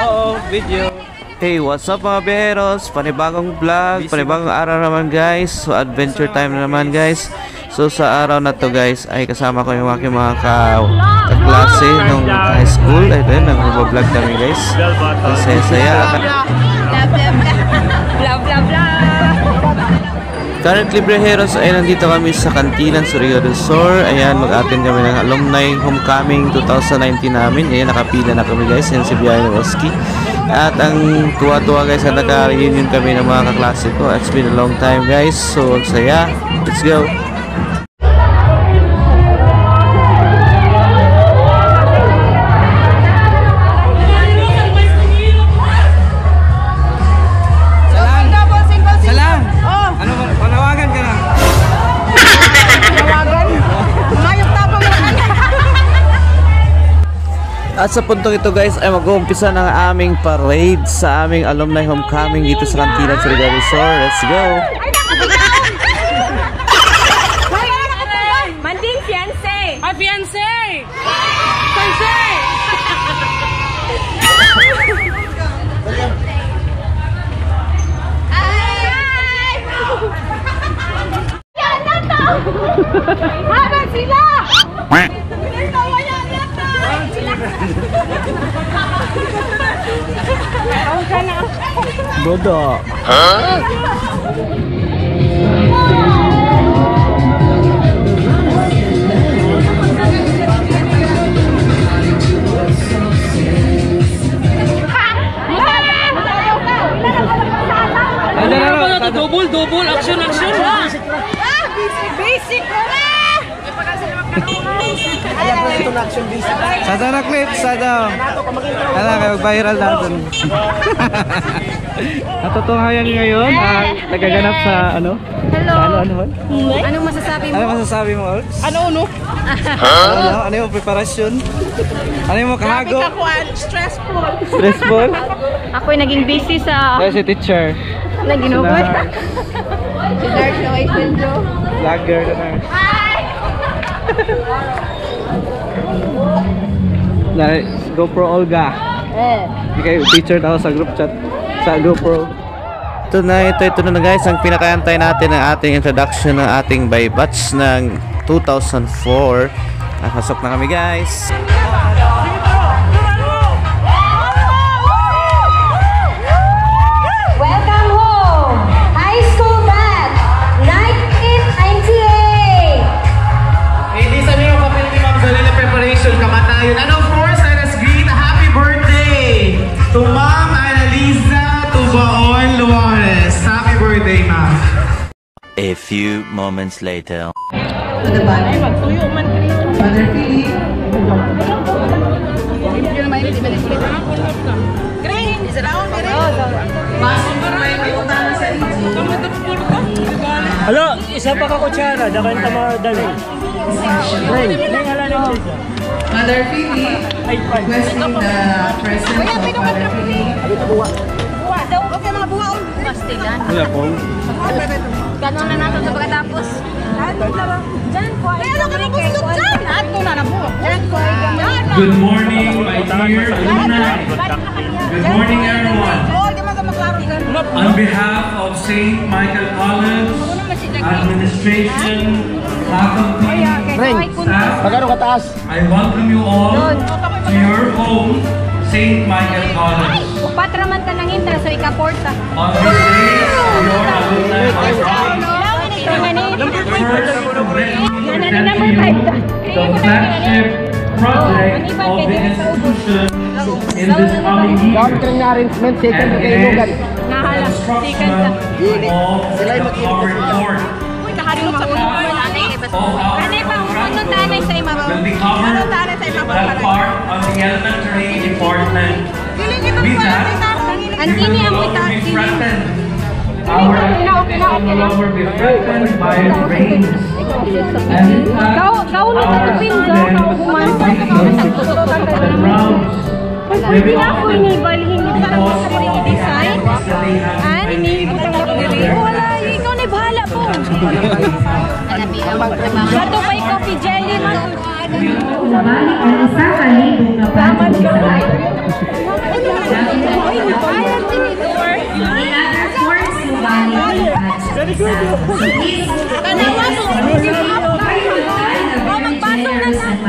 Oo, video. Hey, what's up mga beheros? Panibagong vlog, panibagong araw naman guys. So adventure time naman guys. So sa araw na to guys ay kasama ko yung aking mga kaklase nung high school. Ito yun, nag-vlog kami guys. Ang saya-saya. Blah blah blah. Currently beheros ay nandito kami sa Kantinan, Surigao del Sur. Ayan, mag-attend kami ng alumni homecoming 2019 namin. Ayan, nakapila na kami guys. Yan si Bianca Oski. At ang tuwa-tuwa guys na naka-reunion kami ng mga kaklase ko. It's been a long time guys. So, ang saya. Let's go! At sa puntong ito guys ay mag-uumpisa ng aming parade sa aming alumni homecoming dito sa Kantinan, Surigao del Sur. Let's go! Manding fiancé! Ay, fiancé! Fiancé! Ay! Yan na to! Habang sila! Bodo. Double action. Basic. Sada na clip, sada. Ano kayo viral natin. Natutunghayan ngayon nagaganap sa ano? Hello. Ano? Anong masasabi mo? Ano masasabi mo, Olds? Ano? Ano yung preparasyon? Ano yung kahago? Stressful. Ako'y naging busy sa... Kaya si teacher. Naginuboy. Si Dark na way Senjo. Vlogger na na. GoPro Olga. Ikaw feature daw sa group chat sa GoPro. Ito na guys ang pinakaantay natin ng ating introduction ng ating by batch ng 2004. Pasok na kami guys. Welcome home, high school batch 1998. Hindi sa niyo kapil ni Ma'am Zalila preparation kamatayon. And of course, let us greet a happy birthday to Ma'am Annalisa Tubaon Luares. Happy birthday, Ma'am. A few moments later. To the body. Father Philip. Green, is it out? Masong may utang sa inyo. Halo, isa pa ka kutsara, dakan tama dali. Mother Philip, requesting the presence of Mother Philip. Buwa daw. Okay, mga buwa. Pastilan. Wala po. Ganun na natin sa pagkatapos. Diyan ko. Pero kung busog dyan. Ato na na po. Good morning, my dear alumni. Good morning, everyone. On behalf of St. Michael College, administration, faculty, staff, I welcome you all to your home, St. Michael College. Upatra man ta nang intra so ikaporta. On this day, your alumni are the flagship project of the institution in this coming year and the construction of the covered court. Will be covered that part of the elementary department. With that, we will no longer be threatened. Our activities will no longer be threatened by rains. And in fact, our students the grounds living on the design and Wala, ikaw na bahala po. Gato pa ikaw, jelly man. Nabalik ang isa ka libong na panig sa atin. In other forms, nabalik at sa isa. So please,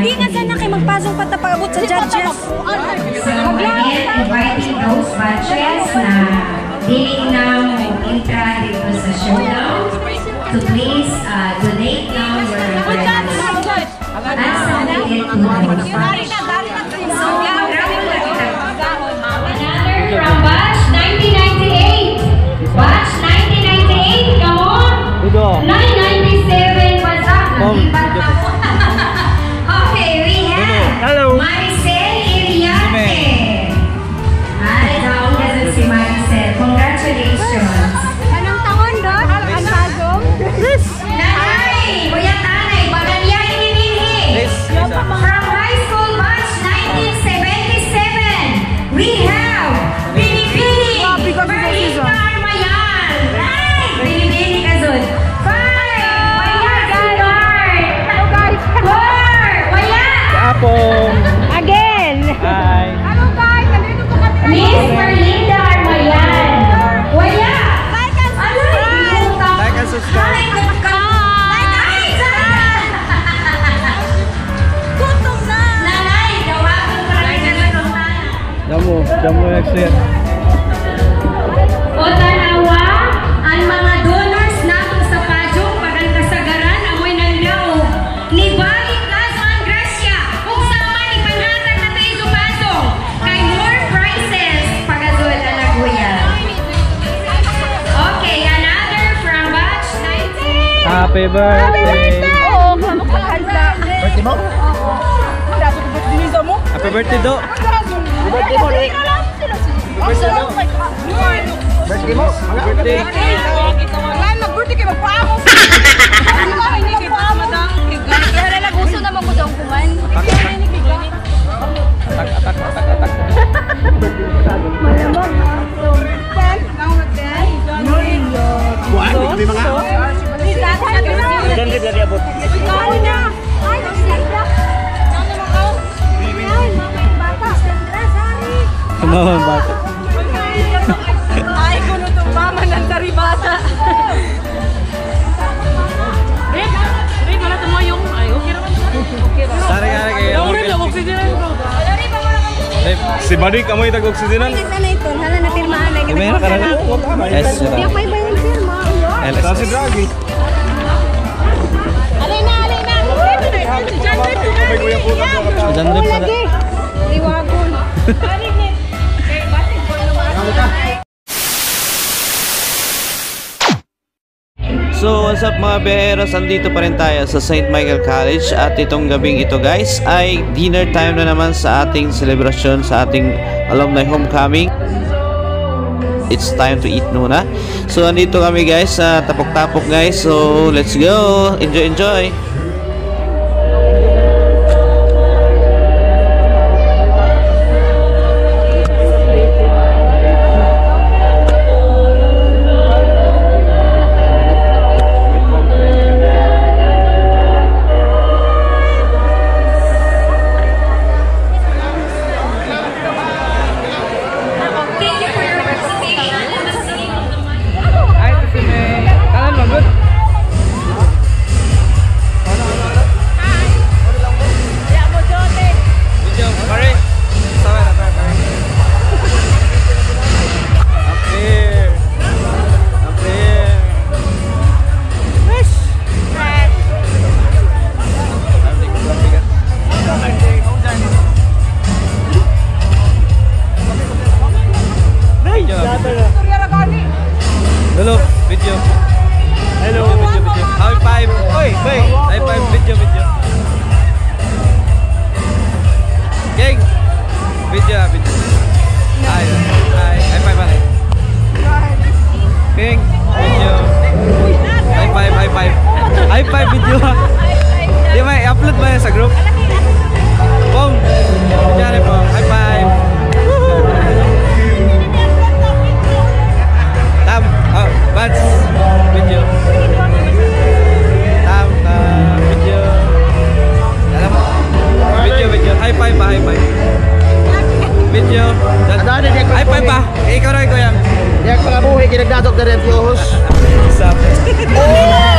Di nga sana kayo magpasok pa tapabot sa judges. So again, inviting those batches na diling na intra dito sa showdown to please donate now your awareness. At something it to those batches. So, maraming kita. Another from batch 1998. Batch 1998, come on! 997, what's up? Nalipat ako. Okay, we have Maricel Iriarte. Ay, daw kasi si Maricel. Congratulations. Anong taon doon? Ang sagong? Nanay! Kuya Tanay, Bagalyan Hinihi. From high school batch 1977, we have Binibini Marita Armayan. Ay, Binibini Kazun. 5, Waya Gagard. 4, Waya. Again! Hi. Hello guys! Nandito po kami. Miss Marlinda Armayan. Waya. Like and subscribe! Like and subscribe. Gutom na! Nanay, gawagan mo rin ka ng Damo next year. O tanawa, ang mga donors nato sa Pajong pagang kasagaran amoy nanlaw. Ni Balik Lazo ang Gracia, kung sama ni Panhatag na tayo Pajong, kay more prizes pagadol na naguya. Okay, another from batch 19. Happy birthday. Oo, makakanta. Birthday mo? Dapat ibigay mo? Happy birthday do. Birthday mo, Rick. Birthday mo? Birthday. Ngayon, mag-birthday kayo, magpaamo. Kaya lang, gusto naman ko daw kuman. Atak. Malamang, ha? So, 10, now we're 10. Buwan, may mga. Diyan lagi abot. Ikaw na! Ay, nagsisya! Ay, mamay bata! Sandra, sorry! Mga bata. Ay, kuno to mama ng taribata! Rick, wala tumayong. Ay, okay naman. Okay ba? Sorry kayo. Si Badik, kamu itag oksigenan? Ay, sana ito. Hala na pirmahan. Ay, May ka na. Yes, sir. Di ako iba yung pirma. Sa si Draghi. Alay na! Si John Depp, May kuya po na mga John Depp na. lagi. Liwagon. So what's up mga beheros, andito pa rin tayo sa St. Michael College at itong gabing ito guys ay dinner time na naman sa ating celebration, sa ating alumni homecoming. It's time to eat muna. So andito kami guys sa tapok-tapok guys, so let's go, enjoy! Thank you for your participation. Ay, kasi may. Kalan mo, good. Video, pare. Sabar, pare. Hampir. Wish. Video. Hello, video. Hello, video. High five. Oi, wait. High five, video. Gang. Video. Hi. High five, pare. Gang. Video. High five. High five, video. Di ba, i-upload ba yan sa group? Bong. Diyan po. High five. Tam. Oh, Bats. Video. Tam. Video. Alam mo. High five pa. Ikaw rin, kuya. Yang pangabuhi, kinagdatok na rin Diyos. Sup? Oh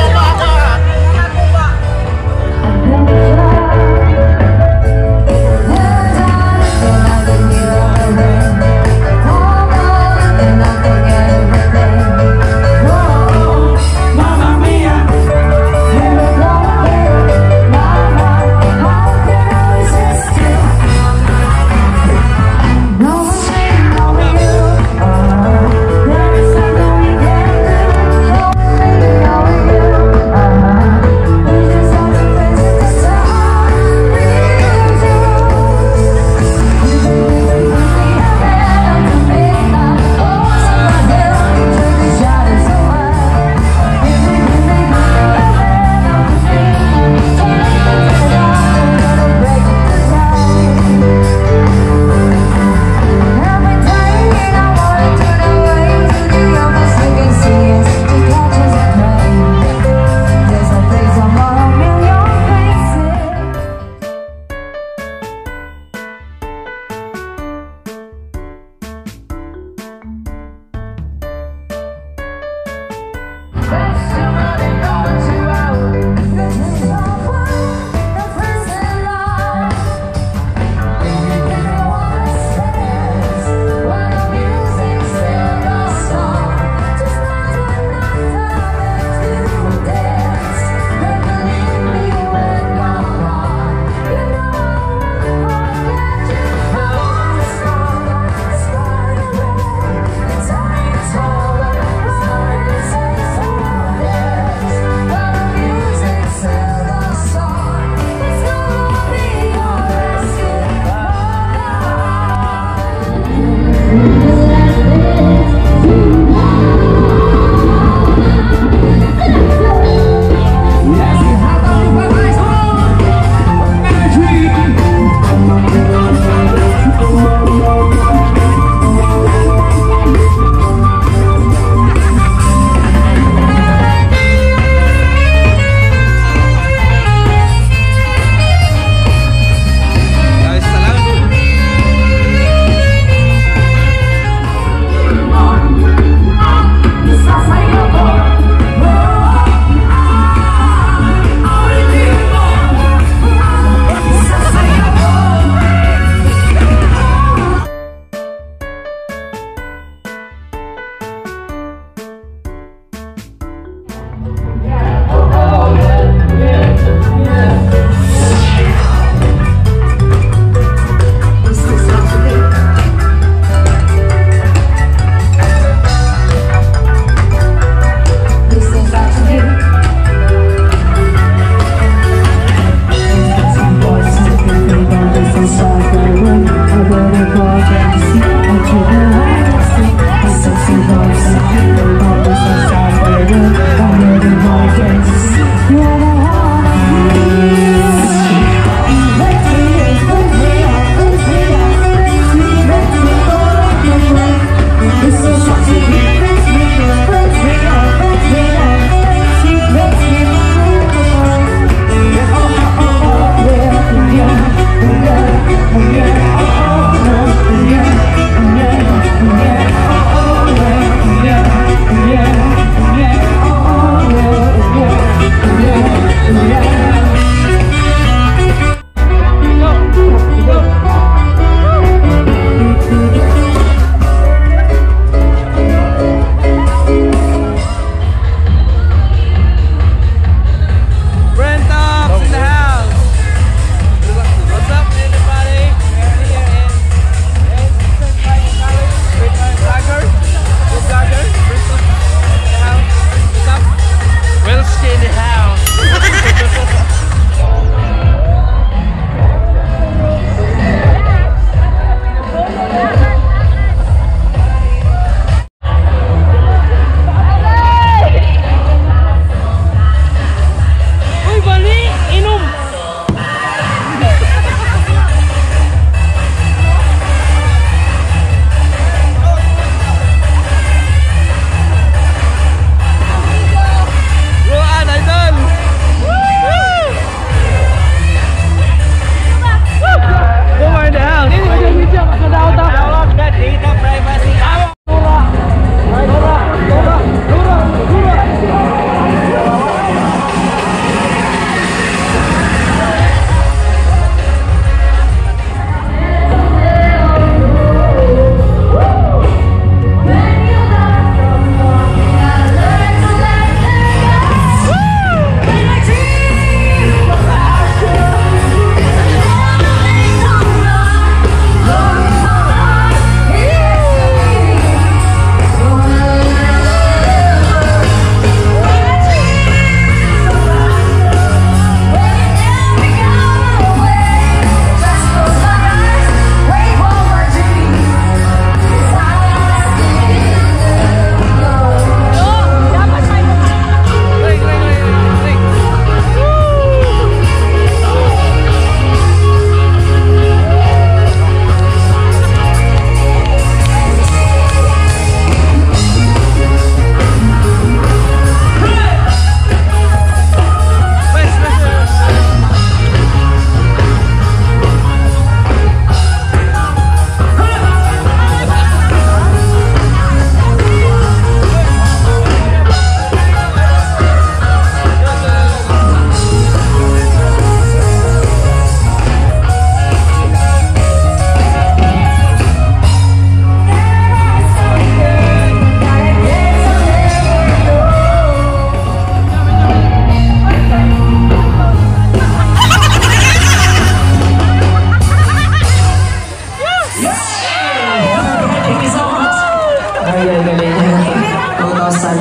2009.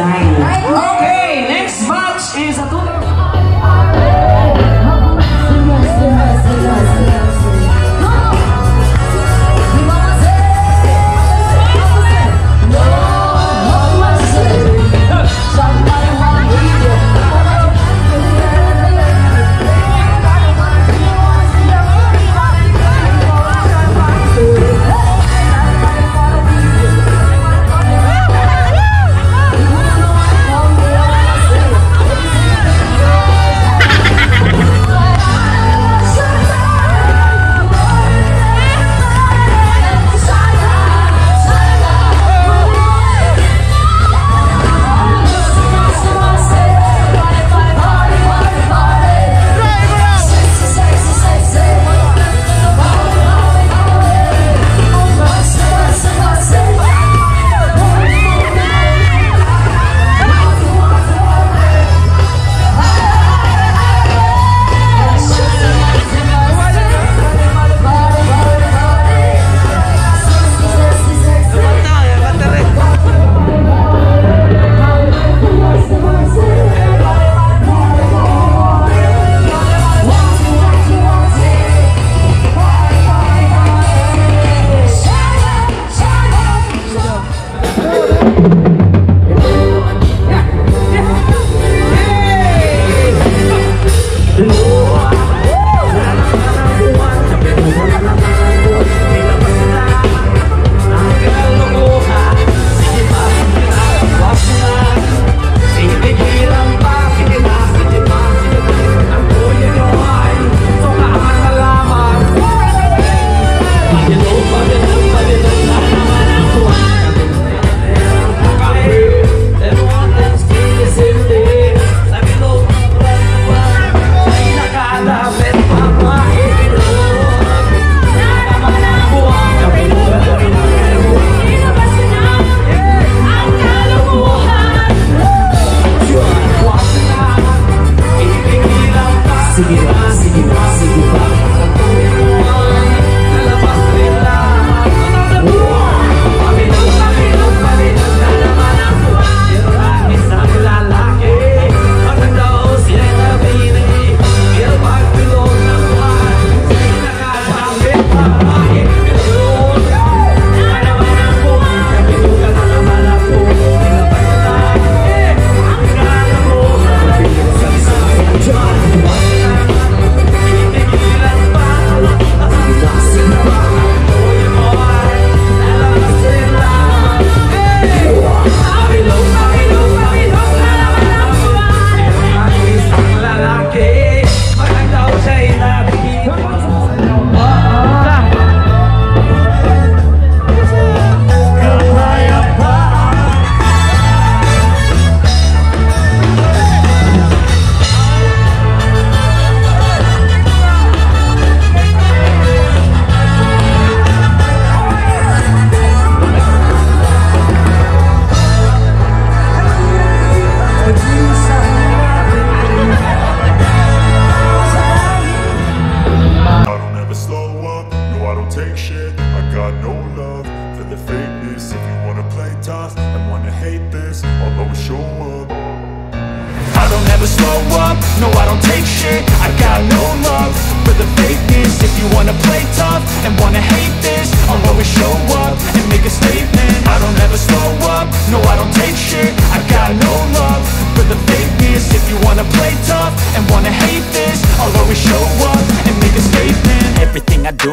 Okay, next match is a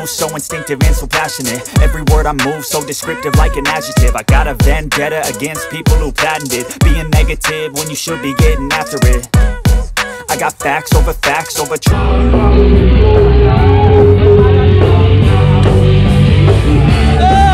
so instinctive and so passionate. Every word I move so descriptive like an adjective. I got a vendetta against people who patented being negative when you should be getting after it. I got facts over truth. Hey!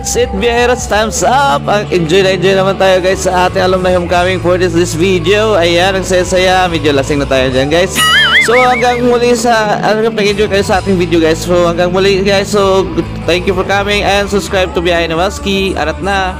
that's it, Biyaheros. Thumbs up. Enjoy naman tayo guys sa ating alumni homecoming for this video. Ayan, ang saya-saya. Medyo lasing na tayo dyan guys. So hanggang muli nag-enjoy kayo sa ating video guys. So hanggang muli guys. So thank you for coming and subscribe to Biyahe ni Waski. Arat na.